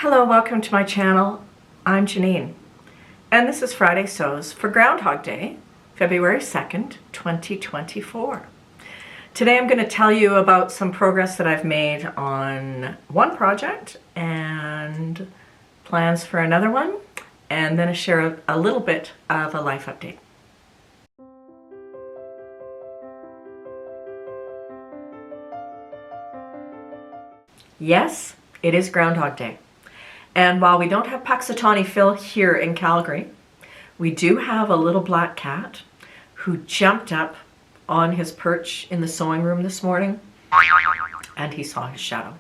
Hello, welcome to my channel. I'm Janine, and this is Friday Sews for Groundhog Day, February 2nd, 2024. Today I'm going to tell you about some progress that I've made on one project and plans for another one, and then share a little bit of a life update. Yes, it is Groundhog Day. And while we don't have Puxatawny Phil here in Calgary, we do have a little black cat who jumped up on his perch in the sewing room this morning, and he saw his shadow.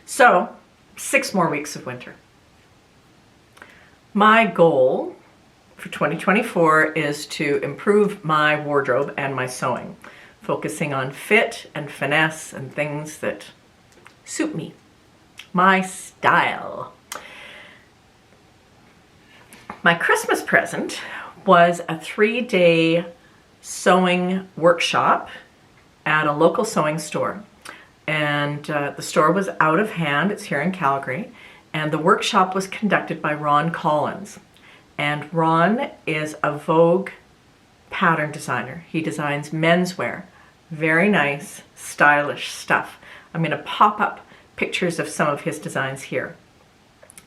So, 6 more weeks of winter. My goal for 2024 is to improve my wardrobe and my sewing, focusing on fit and finesse and things that suit me, my style. My Christmas present was a 3-day sewing workshop at a local sewing store. And the store was Out of Hand, it's here in Calgary. And the workshop was conducted by Ron Collins. And Ron is a Vogue pattern designer. He designs menswear. Very nice, stylish stuff. I'm going to pop up pictures of some of his designs here.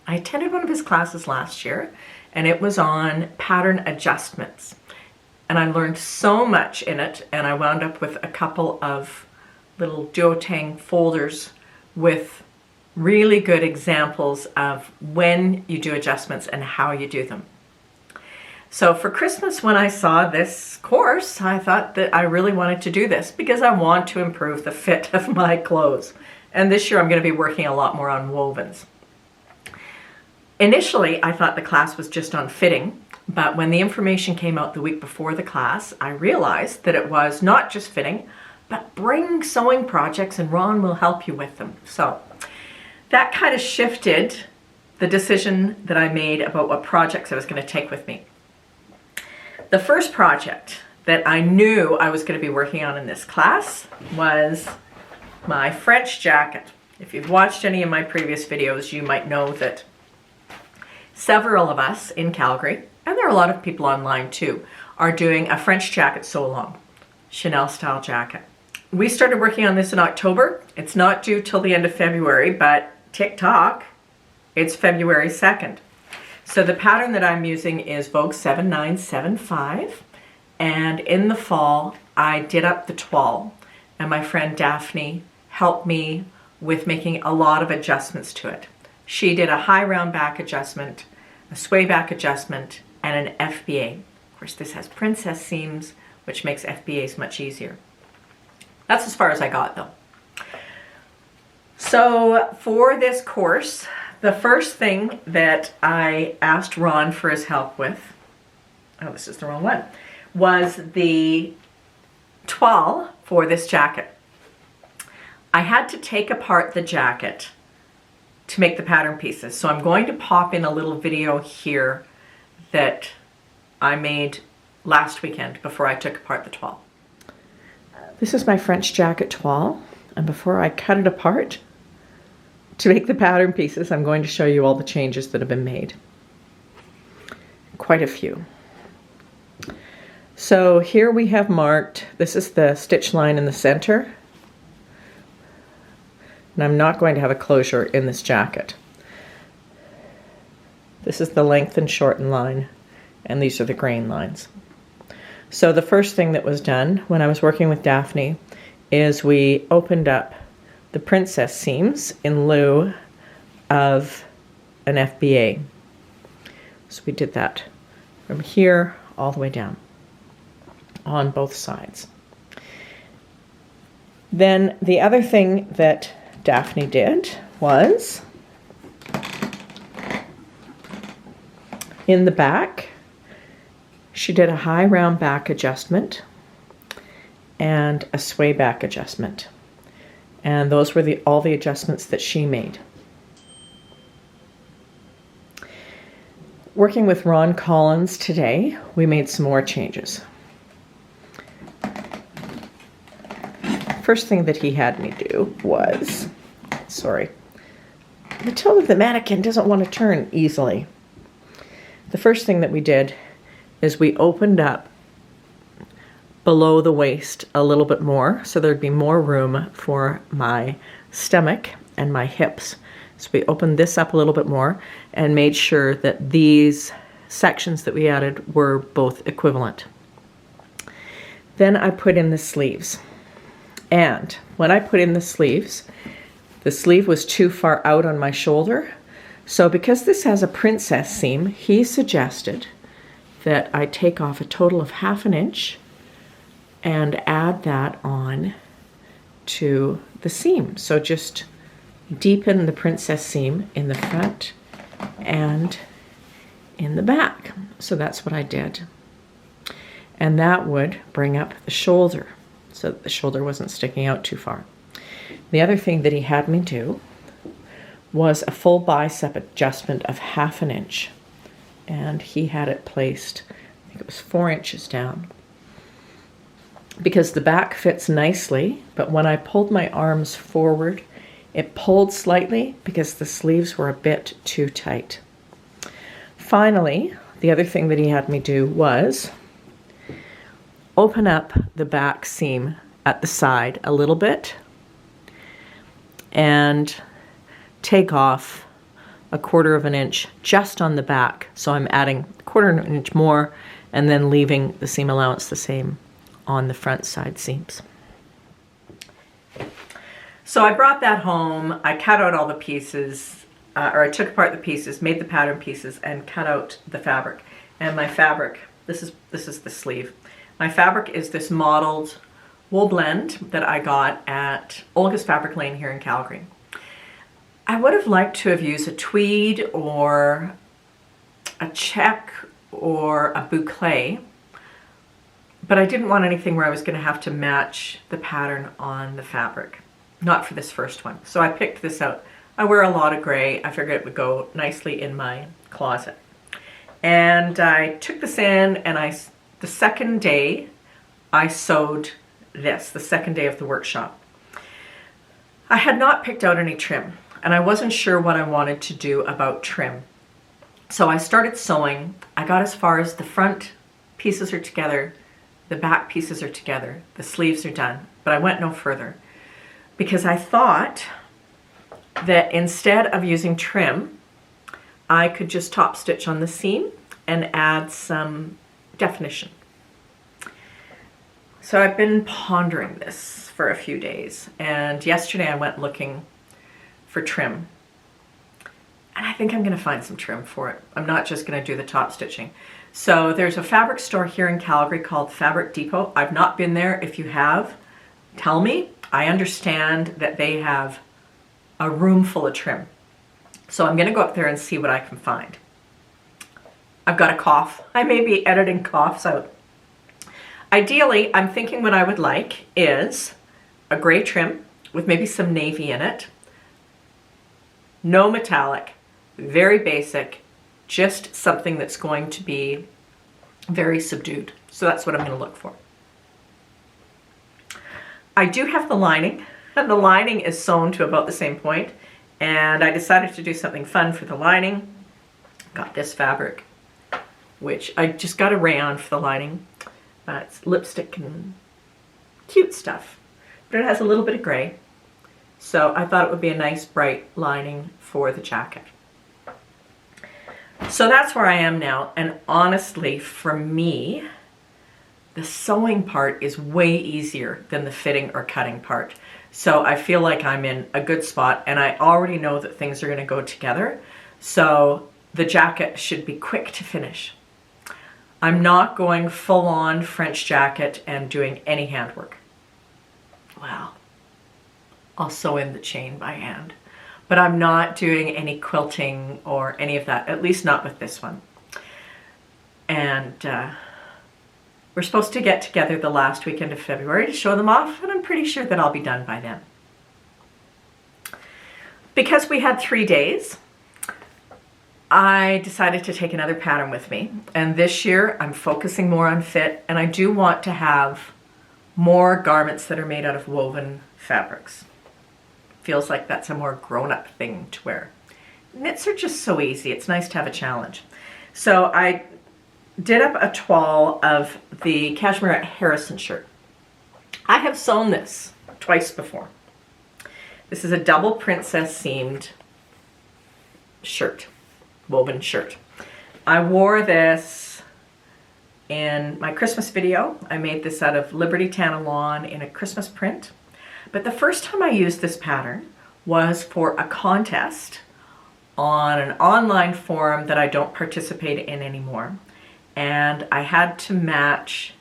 I attended one of his classes last year, and it was on pattern adjustments. And I learned so much in it, and I wound up with a couple of little duotang folders with really good examples of when you do adjustments and how you do them. So for Christmas, when I saw this course, I thought that I really wanted to do this because I want to improve the fit of my clothes. And this year I'm going to be working a lot more on wovens. Initially, I thought the class was just on fitting, but when the information came out the week before the class, I realized that it was not just fitting, but bring sewing projects and Ron will help you with them. So that kind of shifted the decision that I made about what projects I was going to take with me. The first project that I knew I was going to be working on in this class was my French jacket. If you've watched any of my previous videos, you might know that several of us in Calgary, and there are a lot of people online too, are doing a French jacket sew-along, Chanel style jacket. We started working on this in October. It's not due till the end of February, but tick-tock, it's February 2nd. So the pattern that I'm using is Vogue 7975, and in the fall I did up the toile, and my friend Daphne helped me with making a lot of adjustments to it. She did a high round back adjustment, a sway back adjustment, and an FBA. Of course, this has princess seams, which makes FBAs much easier. That's as far as I got, though. So for this course, the first thing that I asked Ron for his help with, oh, this is the wrong one, was the toile for this jacket. I had to take apart the jacket to make the pattern pieces. So I'm going to pop in a little video here that I made last weekend before I took apart the toile. This is my French jacket toile, and before I cut it apart to make the pattern pieces, I'm going to show you all the changes that have been made. Quite a few. So here we have marked, this is the stitch line in the center. And I'm not going to have a closure in this jacket. This is the length and shorten line, and these are the grain lines. So the first thing that was done when I was working with Daphne is we opened up the princess seams in lieu of an FBA. So we did that from here all the way down on both sides. Then the other thing that Daphne did was in the back, she did a high round back adjustment and a sway back adjustment. And those were all the adjustments that she made. Working with Ron Collins today, we made some more changes. First thing that he had me do was, the toe of the mannequin doesn't want to turn easily. The first thing that we did is we opened up below the waist a little bit more, so there'd be more room for my stomach and my hips. So we opened this up a little bit more and made sure that these sections that we added were both equivalent. Then I put in the sleeves. And when I put in the sleeve was too far out on my shoulder. So because this has a princess seam, he suggested that I take off a total of 1/2 inch and add that on to the seam. So just deepen the princess seam in the front and in the back. So that's what I did. And that would bring up the shoulder so that the shoulder wasn't sticking out too far. The other thing that he had me do was a full bicep adjustment of 1/2 inch. And he had it placed, I think it was 4 inches down. Because the back fits nicely, but when I pulled my arms forward, it pulled slightly because the sleeves were a bit too tight. Finally, the other thing that he had me do was open up the back seam at the side a little bit and take off 1/4 inch just on the back. So I'm adding 1/4 inch more and then leaving the seam allowance the same on the front side seams. So I brought that home, I cut out all the pieces, or I took apart the pieces, made the pattern pieces, and cut out the fabric. And my fabric, this is the sleeve. My fabric is this mottled wool blend that I got at Olga's Fabric Lane here in Calgary. I would have liked to have used a tweed or a check or a boucle, but I didn't want anything where I was going to have to match the pattern on the fabric. Not for this first one. So I picked this out. I wear a lot of gray. I figured it would go nicely in my closet. And I took this in and the second day I sewed this, the second day of the workshop. I had not picked out any trim and I wasn't sure what I wanted to do about trim. So I started sewing. I got as far as the front pieces are together, the back pieces are together, the sleeves are done, but I went no further. Because I thought that instead of using trim, I could just top stitch on the seam and add some definition. So I've been pondering this for a few days, and yesterday I went looking for trim. And I think I'm going to find some trim for it. I'm not just going to do the top stitching. So there's a fabric store here in Calgary called Fabric Depot. I've not been there. If you have, tell me. I understand that they have a room full of trim. So I'm going to go up there and see what I can find. I've got a cough. I may be editing coughs out. Ideally, I'm thinking what I would like is a gray trim with maybe some navy in it. No metallic, very basic, just something that's going to be very subdued. So that's what I'm going to look for. I do have the lining, and the lining is sewn to about the same point, and I decided to do something fun for the lining. Got this fabric, which I just got a rayon for the lining. It's lipstick and cute stuff, but it has a little bit of gray, so I thought it would be a nice bright lining for the jacket. So that's where I am now, and honestly, for me, the sewing part is way easier than the fitting or cutting part. So I feel like I'm in a good spot, and I already know that things are going to go together. So the jacket should be quick to finish. I'm not going full on French jacket and doing any handwork. Well, I'll sew in the chain by hand, but I'm not doing any quilting or any of that, at least not with this one. And we're supposed to get together the last weekend of February to show them off, and I'm pretty sure that I'll be done by then. Because we had 3 days, I decided to take another pattern with me. And this year I'm focusing more on fit, and I do want to have more garments that are made out of woven fabrics. Feels like that's a more grown-up thing to wear. knits are just so easy. It's nice to have a challenge. So I did up a toile of the Cashmerette Harrison shirt. I have sewn this twice before. This is a double princess seamed shirt, woven shirt. I wore this in my Christmas video. I made this out of Liberty Tana lawn in a Christmas print. But the first time I used this pattern was for a contest on an online forum that I don't participate in anymore. And I had to match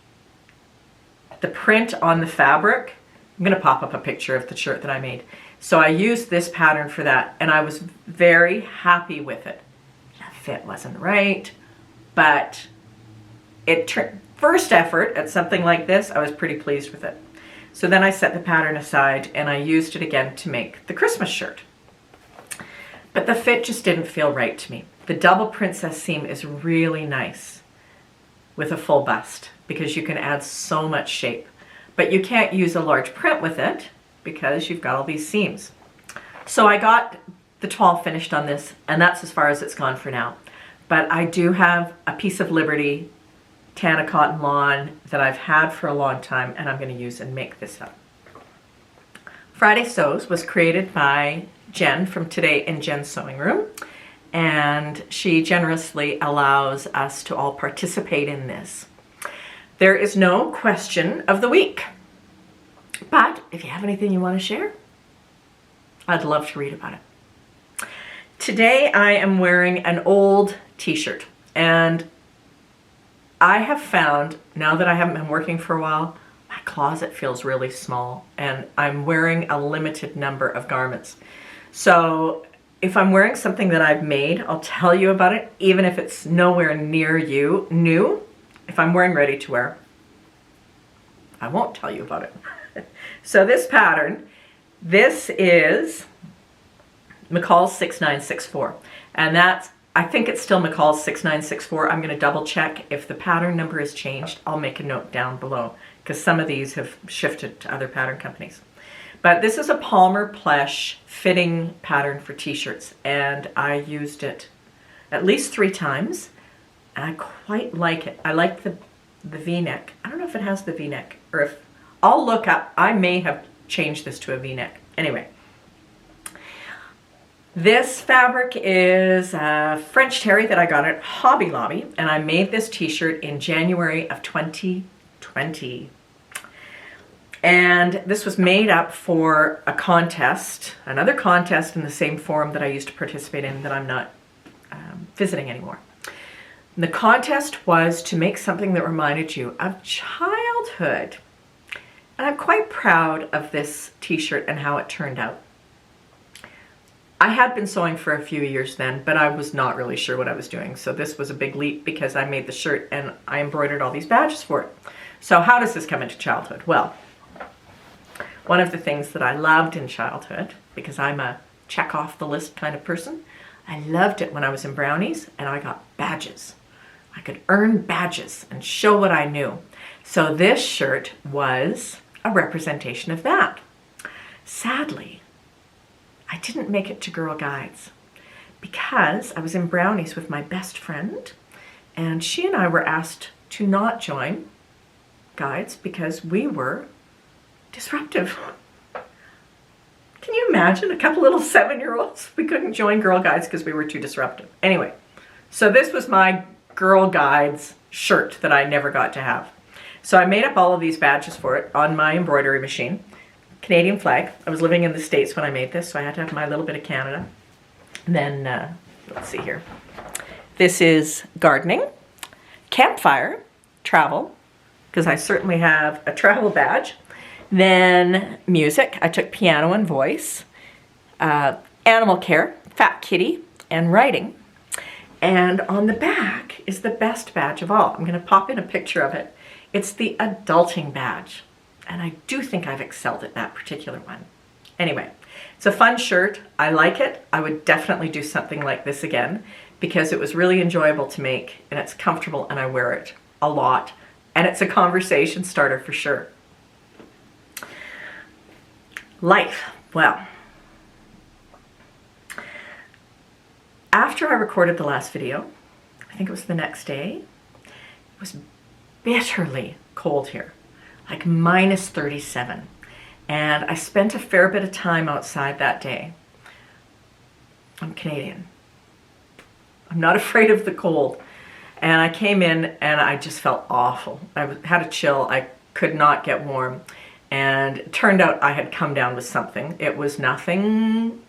the print on the fabric. I'm going to pop up a picture of the shirt that I made. So I used this pattern for that, and I was very happy with it. The fit wasn't right, but first effort at something like this, I was pretty pleased with it. So then I set the pattern aside and I used it again to make the Christmas shirt. But the fit just didn't feel right to me. The double princess seam is really nice with a full bust because you can add so much shape. But you can't use a large print with it because you've got all these seams. So I got the toile finished on this, and that's as far as it's gone for now. But I do have a piece of Liberty Tana cotton lawn that I've had for a long time, and I'm going to use and make this up. Friday Sews was created by Jen from Today in Jen's Sewing Room, and she generously allows us to all participate in this. There is no question of the week, but if you have anything you want to share, I'd love to read about it. Today I am wearing an old t-shirt, and I have found, now that I haven't been working for a while, my closet feels really small, and I'm wearing a limited number of garments. So if I'm wearing something that I've made, I'll tell you about it, even if it's nowhere near you new. If I'm wearing ready to wear, I won't tell you about it. So this pattern, this is McCalls 6964, and that's, I think it's still McCalls 6964. I'm going to double check. If the pattern number has changed, I'll make a note down below because some of these have shifted to other pattern companies. But this is a Palmer plush fitting pattern for t-shirts, and I used it at least 3 times, and I quite like it. I like the V-neck. I don't know if it has the V-neck, or if, I'll look up. I may have changed this to a V-neck. Anyway, this fabric is a French terry that I got at Hobby Lobby, and I made this t-shirt in January of 2020. And this was made up for a contest, another contest in the same forum that I used to participate in that I'm not visiting anymore. And the contest was to make something that reminded you of childhood. And I'm quite proud of this t-shirt and how it turned out. I had been sewing for a few years then, but I was not really sure what I was doing. So this was a big leap because I made the shirt and I embroidered all these badges for it. So how does this come into childhood? Well, one of the things that I loved in childhood, because I'm a check off the list kind of person, I loved it when I was in brownies and I got badges. I could earn badges and show what I knew. So this shirt was a representation of that. Sadly, I didn't make it to Girl Guides because I was in brownies with my best friend, and she and I were asked to not join guides because we were disruptive. Can you imagine a couple little 7-year-olds? We couldn't join Girl Guides because we were too disruptive. Anyway, so this was my Girl Guides shirt that I never got to have. So I made up all of these badges for it on my embroidery machine. Canadian flag. I was living in the States when I made this, so I had to have my little bit of Canada. And then, let's see here. This is gardening, campfire, travel, because I certainly have a travel badge. Then music. I took piano and voice. Animal care, fat kitty, and writing. And on the back is the best badge of all. I'm going to pop in a picture of it. It's the adulting badge. And I do think I've excelled at that particular one. Anyway, it's a fun shirt. I like it. I would definitely do something like this again because it was really enjoyable to make, and it's comfortable, and I wear it a lot. And it's a conversation starter for sure. Life. Well, After I recorded the last video, I think it was the next day, it was bitterly cold here, like minus 37. And I spent a fair bit of time outside that day. I'm Canadian. I'm not afraid of the cold. And I came in and I just felt awful. I had a chill. I could not get warm. And it turned out I had come down with something. It was nothing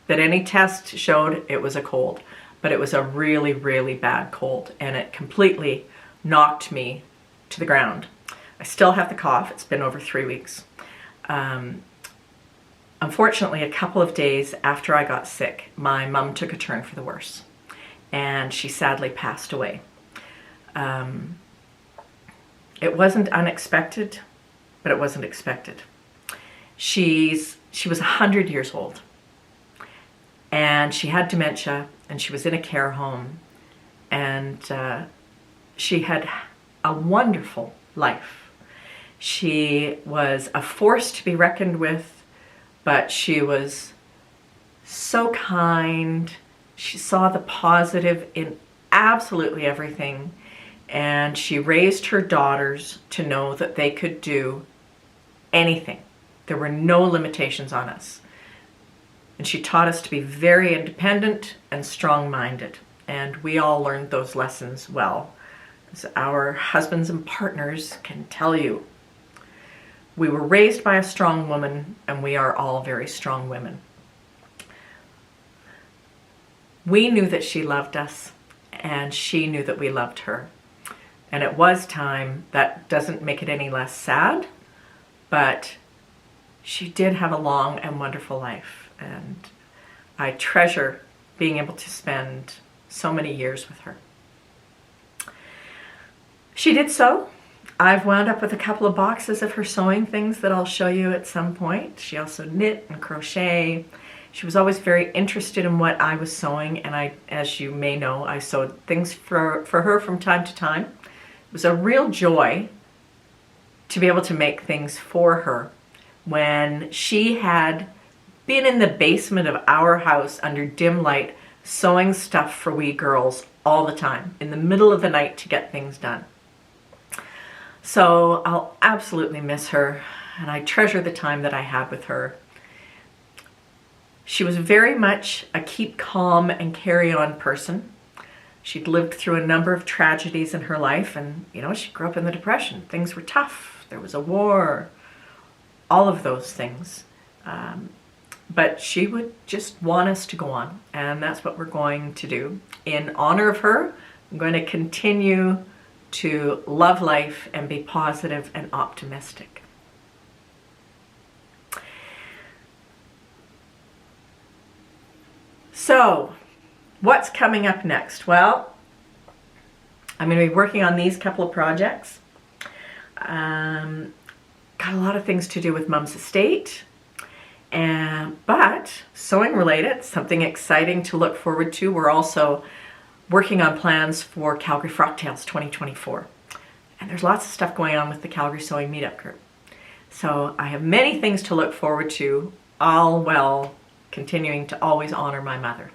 that any test showed it was a cold, but it was a really, really bad cold, and it completely knocked me to the ground. I still have the cough. It's been over 3 weeks. Unfortunately, a couple of days after I got sick, my mum took a turn for the worse, and she sadly passed away. It wasn't unexpected, but it wasn't expected. She was 100 years old, and she had dementia, and she was in a care home, and she had a wonderful life. She was a force to be reckoned with, but she was so kind. She saw the positive in absolutely everything, and she raised her daughters to know that they could do anything. There were no limitations on us. And she taught us to be very independent and strong-minded. And we all learned those lessons well, as our husbands and partners can tell you. We were raised by a strong woman, and we are all very strong women. We knew that she loved us, and she knew that we loved her. And it was time. That doesn't make it any less sad, but she did have a long and wonderful life, and I treasure being able to spend so many years with her. She did so. I've wound up with a couple of boxes of her sewing things that I'll show you at some point. She also knit and crochet. She was always very interested in what I was sewing, and as you may know, I sewed things for her from time to time. It was a real joy to be able to make things for her when she had been in the basement of our house under dim light sewing stuff for wee girls all the time in the middle of the night to get things done. So I'll absolutely miss her, and I treasure the time that I had with her. She was very much a keep calm and carry on person. She'd lived through a number of tragedies in her life, and she grew up in the Depression. Things were tough. There was a war, all of those things. But she would just want us to go on, and that's what we're going to do. In honor of her, I'm going to continue to love life and be positive and optimistic. So, what's coming up next? Well, I'm going to be working on these couple of projects. Got a lot of things to do with Mum's estate, but sewing related, something exciting to look forward to. We're also working on plans for Calgary Frock Tales 2024. And there's lots of stuff going on with the Calgary Sewing Meetup Group. So I have many things to look forward to, all while continuing to always honor my mother.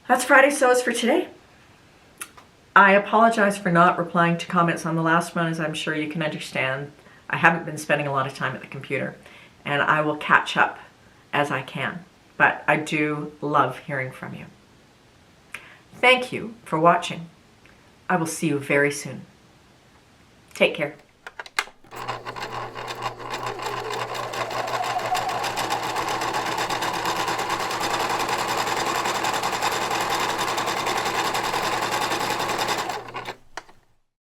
That's Friday Sews for today. I apologize for not replying to comments on the last one, as I'm sure you can understand. I haven't been spending a lot of time at the computer, and I will catch up as I can. But I do love hearing from you. Thank you for watching. I will see you very soon. Take care.